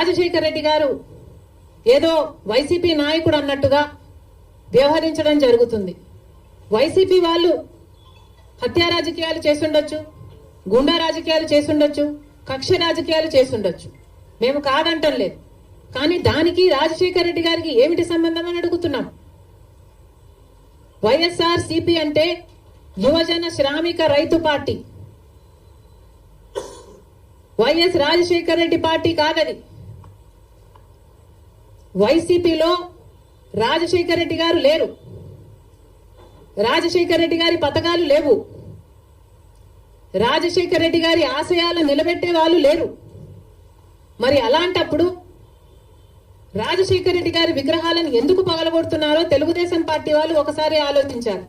రాజశేఖర రెడ్డి గారు ఏదో వైసీపీ నాయకుడు అన్నట్టుగా వ్యవహరించడం జరుగుతుంది. వైసీపీ వాళ్ళు హత్యా రాజకీయాలు చేసుండొచ్చు, గుండా రాజకీయాలు చేసుండొచ్చు, కక్ష రాజకీయాలు చేసుండొచ్చు, మేము కాదంటం లేదు. కానీ దానికి రాజశేఖర రెడ్డి గారికి ఏమిటి సంబంధం అని అడుగుతున్నాం. వైఎస్ఆర్ సిపి అంటే యువజన శ్రామిక రైతు party, YS Rajasekhara Reddy party కాదది. వైసీపీలో రాజశేఖర రెడ్డి గారు లేరు, రాజశేఖర రెడ్డి గారి పథకాలు లేవు, రాజశేఖర రెడ్డి గారి ఆశయాలను నిలబెట్టే వాళ్ళు లేరు. మరి అలాంటప్పుడు రాజశేఖర రెడ్డి గారి విగ్రహాలను ఎందుకు పగలగొడుతున్నారో తెలుగుదేశం పార్టీ వాళ్ళు ఒకసారి ఆలోచించారు.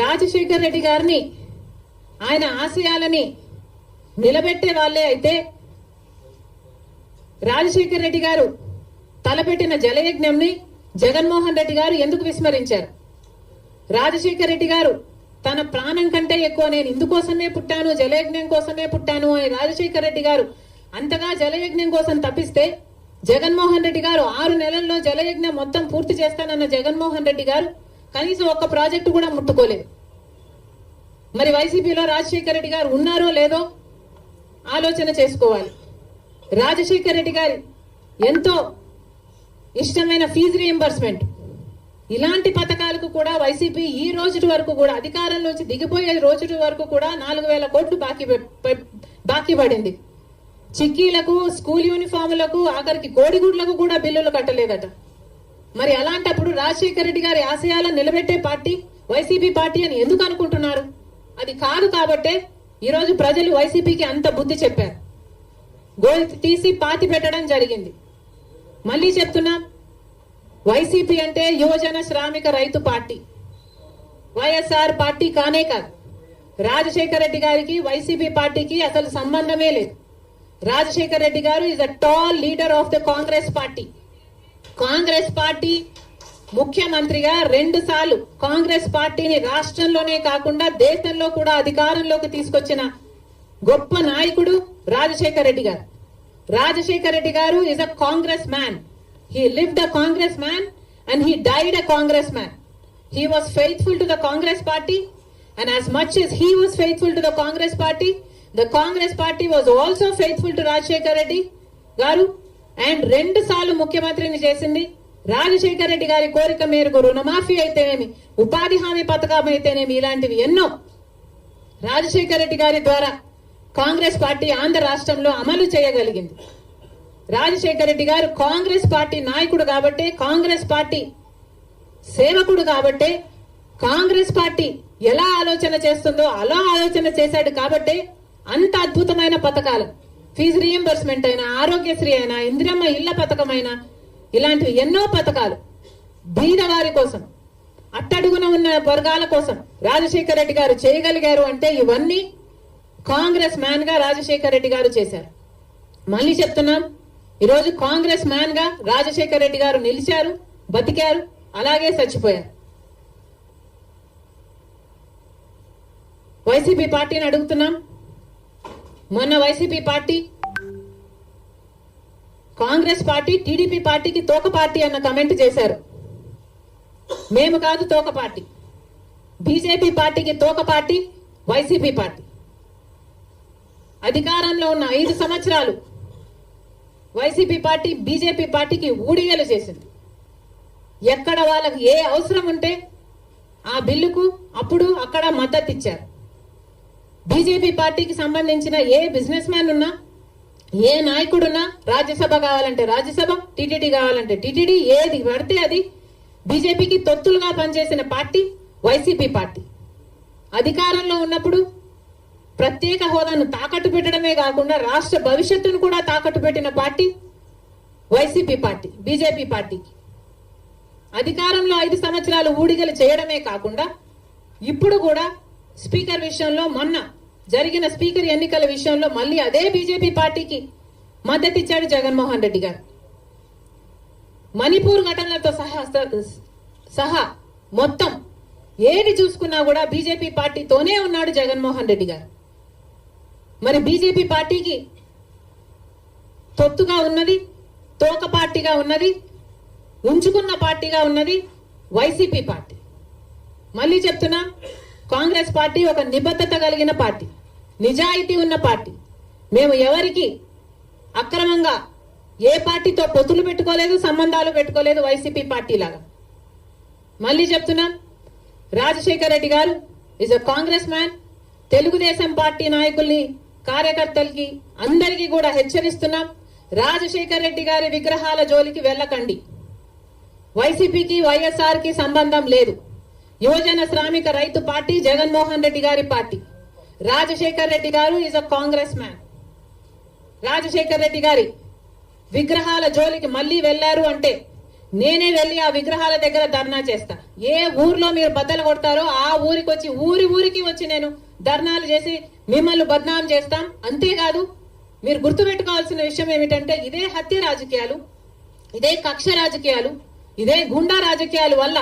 రాజశేఖర రెడ్డి గారిని, ఆయన ఆశయాలని నిలబెట్టే వాళ్ళే అయితే రాజశేఖర రెడ్డి గారు తలపెట్టిన జలయజ్ఞంని జగన్మోహన్ రెడ్డి గారు ఎందుకు విస్మరించారు? రాజశేఖర రెడ్డి గారు తన ప్రాణం కంటే ఎక్కువ నేను ఇందుకోసమే పుట్టాను, జలయజ్ఞం కోసమే పుట్టాను అని రాజశేఖర రెడ్డి గారు అంతగా జలయజ్ఞం కోసం తప్పిస్తే, జగన్మోహన్ రెడ్డి గారు 6 నెలల్లో జలయజ్ఞం మొత్తం పూర్తి చేస్తానన్న జగన్మోహన్ రెడ్డి గారు కనీసం ఒక్క ప్రాజెక్టు కూడా ముట్టుకోలేదు. మరి వైసీపీలో రాజశేఖర రెడ్డి గారు ఉన్నారో లేదో ఆలోచన చేసుకోవాలి. రాజశేఖర రెడ్డి గారి ఎంతో ఇష్టమైన ఫీజు రీయింబర్స్మెంట్, ఇలాంటి పథకాలకు కూడా వైసీపీ ఈ రోజు వరకు కూడా అధికారంలోంచి దిగిపోయే రోజు వరకు కూడా 4,000 కోట్లు బాకీ పడింది. చిక్కీలకు, స్కూల్ యూనిఫాములకు, ఆఖరికి కోడిగుడ్లకు కూడా బిల్లులు కట్టలేదట. మరి అలాంటప్పుడు రాజశేఖర రెడ్డి గారి ఆశయాలను నిలబెట్టే పార్టీ వైసీపీ పార్టీ అని ఎందుకు అనుకుంటున్నారు? అది కాదు కాబట్టే ఈరోజు ప్రజలు వైసీపీకి అంత బుద్ధి చెప్పారు, గోల్ తీసి పాతి పెట్టడం జరిగింది. మళ్ళీ చెప్తున్నా, వైసీపీ అంటే యువజన శ్రామిక రైతు పార్టీ, వైఎస్ఆర్ పార్టీ కానే కాదు. రాజశేఖర రెడ్డి గారికి వైసీపీ పార్టీకి అసలు సంబంధమే లేదు. రాజశేఖర రెడ్డి గారు is a tall leader of the Congress party. Congress party ముఖ్యమంత్రిగా 2 సార్లు కాంగ్రెస్ పార్టీని రాష్ట్రంలోనే కాకుండా దేశంలో కూడా అధికారంలోకి తీసుకొచ్చిన గొప్ప నాయకుడు రాజశేఖర రెడ్డి గారు. రాజశేఖర రెడ్డి గారు is a Congress man. He lived a Congress man and he died a Congress man. He was faithful to the Congress party, and as much as he was faithful to the Congress party was also faithful to Rajasekhar Reddy గారు. And 2 సార్లు ముఖ్యమంత్రిని చేసింది రాజశేఖర రెడ్డి గారి కోరిక మేరకు. రుణమాఫీ అయితేనేమి, ఉపాధి హామీ పథకం అయితేనేమి, ఇలాంటివి ఎన్నో రాజశేఖర రెడ్డి గారి ద్వారా కాంగ్రెస్ పార్టీ ఆంధ్ర రాష్ట్రంలో అమలు చేయగలిగింది. రాజశేఖర రెడ్డి గారు కాంగ్రెస్ పార్టీ నాయకుడు కాబట్టే, కాంగ్రెస్ పార్టీ సేవకుడు కాబట్టే, కాంగ్రెస్ పార్టీ ఎలా ఆలోచన చేస్తుందో అలా ఆలోచన చేశాడు కాబట్టే అంత అద్భుతమైన పథకాలు, ఫీజు రీయింబర్స్మెంట్ అయినా, ఆరోగ్యశ్రీ అయినా, ఇందిరమ్మ ఇళ్ల పథకం అయినా, ఇలాంటివి ఎన్నో పథకాలు బీదవారి కోసం, అట్టడుగున ఉన్న వర్గాల కోసం రాజశేఖర రెడ్డి గారు చేయగలిగారు. అంటే ఇవన్నీ కాంగ్రెస్ మ్యాన్ గా రాజశేఖర రెడ్డి గారు చేశారు. మళ్ళీ చెప్తున్నాం, ఈరోజు కాంగ్రెస్ మ్యాన్ గా రాజశేఖర రెడ్డి గారు నిలిచారు, బతికారు, అలాగే చచ్చిపోయారు. వైసీపీ పార్టీని అడుగుతున్నాం, మొన్న YCP party Congress party TDP పార్టీకి తోక పార్టీ అన్న కమెంట్ చేశారు. మేము కాదు తోక పార్టీ, బీజేపీ పార్టీకి తోక పార్టీ వైసీపీ పార్టీ. అధికారంలో ఉన్న 5 సంవత్సరాలు వైసీపీ పార్టీ బీజేపీ పార్టీకి ఊడిగలు చేసింది. ఎక్కడ వాళ్ళకి ఏ అవసరం ఉంటే ఆ బిల్లుకు అప్పుడు అక్కడ మద్దతు ఇచ్చారు. బీజేపీ పార్టీకి సంబంధించిన ఏ బిజినెస్ మ్యాన్ ఉన్నా, ఏ నాయకుడున్నా, రాజ్యసభ కావాలంటే రాజ్యసభ, టీటీడీ కావాలంటే టీటీడీ, ఏది పడితే అది బీజేపీకి తొత్తులుగా పనిచేసిన పార్టీ వైసీపీ పార్టీ. అధికారంలో ఉన్నప్పుడు ప్రత్యేక హోదాను తాకట్టు పెట్టడమే కాకుండా రాష్ట్ర భవిష్యత్తును కూడా తాకట్టు పెట్టిన పార్టీ వైసీపీ పార్టీ. బీజేపీ పార్టీకి అధికారంలో 5 సంవత్సరాలు ఊడిగలు చేయడమే కాకుండా ఇప్పుడు కూడా స్పీకర్ విషయంలో, మొన్న జరిగిన స్పీకర్ ఎన్నికల విషయంలో మళ్ళీ అదే బీజేపీ పార్టీకి మద్దతు ఇచ్చాడు జగన్మోహన్ రెడ్డి గారు. మణిపూర్ ఘటనలతో సహా మొత్తం ఏది చూసుకున్నా కూడా బీజేపీ పార్టీతోనే ఉన్నాడు జగన్మోహన్ రెడ్డి గారు. మరి బీజేపీ పార్టీకి తొత్తుగా ఉన్నది, తోక పార్టీగా ఉన్నది, ఉంచుకున్న పార్టీగా ఉన్నది వైసీపీ పార్టీ. మళ్ళీ చెప్తున్నా, కాంగ్రెస్ పార్టీ ఒక నిబద్ధత కలిగిన పార్టీ, నిజాయితీ ఉన్న పార్టీ. మేము ఎవరికి అక్రమంగా ఏ పార్టీతో పొత్తులు పెట్టుకోలేదు, సంబంధాలు పెట్టుకోలేదు వైసీపీ పార్టీ లాగా. మళ్ళీ చెప్తున్నా, రాజశేఖర్ రెడ్డి గారు is a Congress man. Telugu Desam party నాయకుల్ని, కార్యకర్తలకి అందరికీ కూడా హెచ్చరిస్తున్నాం, రాజశేఖర్ రెడ్డి గారి విగ్రహాల జోలికి వెళ్ళకండి. వైసీపీకి వైఎస్ఆర్ కి సంబంధం లేదు. యువజన శ్రామిక రైతు పార్టీ జగన్మోహన్ రెడ్డి గారి పార్టీ. రాజశేఖర్ రెడ్డి గారు is a Congress man. Rajasekhar Reddy గారి విగ్రహాల జోలికి మళ్ళీ వెళ్లారు అంటే నేనే వెళ్లి ఆ విగ్రహాల దగ్గర ధర్నా చేస్తా. ఏ ఊర్లో మీరు బద్దలు కొడతారో ఆ ఊరికి వచ్చి ఊరికి వచ్చి నేను ధర్నాలు చేసి మిమ్మల్ని బద్నాం చేస్తాం. అంతేకాదు, మీరు గుర్తుపెట్టుకోవాల్సిన విషయం ఏమిటంటే, ఇదే హత్య రాజకీయాలు, ఇదే కక్ష రాజకీయాలు, ఇదే గుండా రాజకీయాల వల్ల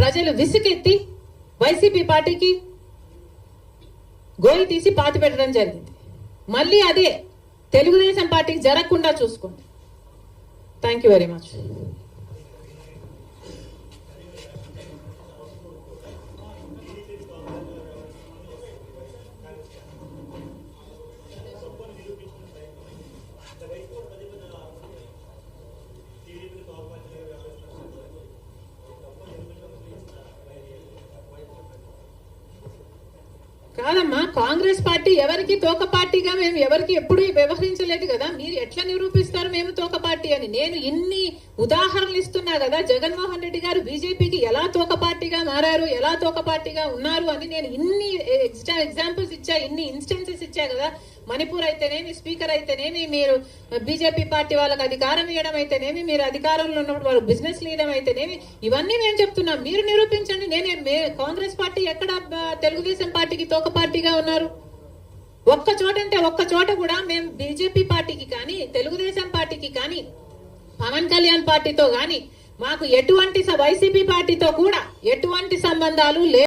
ప్రజలు విసుకెత్తి వైసీపీ పార్టీకి గోయి తీసి పాతి పెట్టడం జరిగింది. మళ్ళీ అదే తెలుగుదేశం పార్టీకి జరగకుండా చూసుకోండి. Thank you very much. కాదమ్మా, కాంగ్రెస్ పార్టీ ఎవరికి తోక పార్టీగా మేము ఎవరికి ఎప్పుడు వ్యవహరించలేదు కదా. మీరు ఎట్లా నిరూపిస్తారు మేము తోక పార్టీ అని? నేను ఇన్ని ఉదాహరణలు ఇస్తున్నా కదా, జగన్మోహన్ రెడ్డి గారు బీజేపీకి ఎలా తోక పార్టీగా మారారు, ఎలా తోక పార్టీగా ఉన్నారు అని నేను ఇన్ని ఎగ్జాంపుల్స్ ఇచ్చా, ఇన్ని ఇన్స్టెన్సెస్ ఇచ్చా కదా. మణిపూర్ అయితేనేమి, స్పీకర్ అయితేనేమి, మీరు బీజేపీ పార్టీ వాళ్ళకి అధికారం ఇవ్వడం అయితేనేమి, మీరు అధికారంలో ఉన్నప్పుడు వాళ్ళు బిజినెస్ లీడర్ అయితేనేమి, ఇవన్నీ మేము చెప్తున్నాం. మీరు నిరూపించండి. కాంగ్రెస్ పార్టీ ఎక్కడ తెలుగుదేశం పార్టీకి తోక పార్టీగా ఉన్నారు? ఒక్క చోట అంటే ఒక్క చోట కూడా మేము బీజేపీ పార్టీకి కానీ, తెలుగుదేశం పార్టీకి కానీ, పవన్ కళ్యాణ్ పార్టీతో కానీ మాకు ఎటువంటి వైసీపీ పార్టీతో కూడా ఎటువంటి సంబంధాలు లేవు.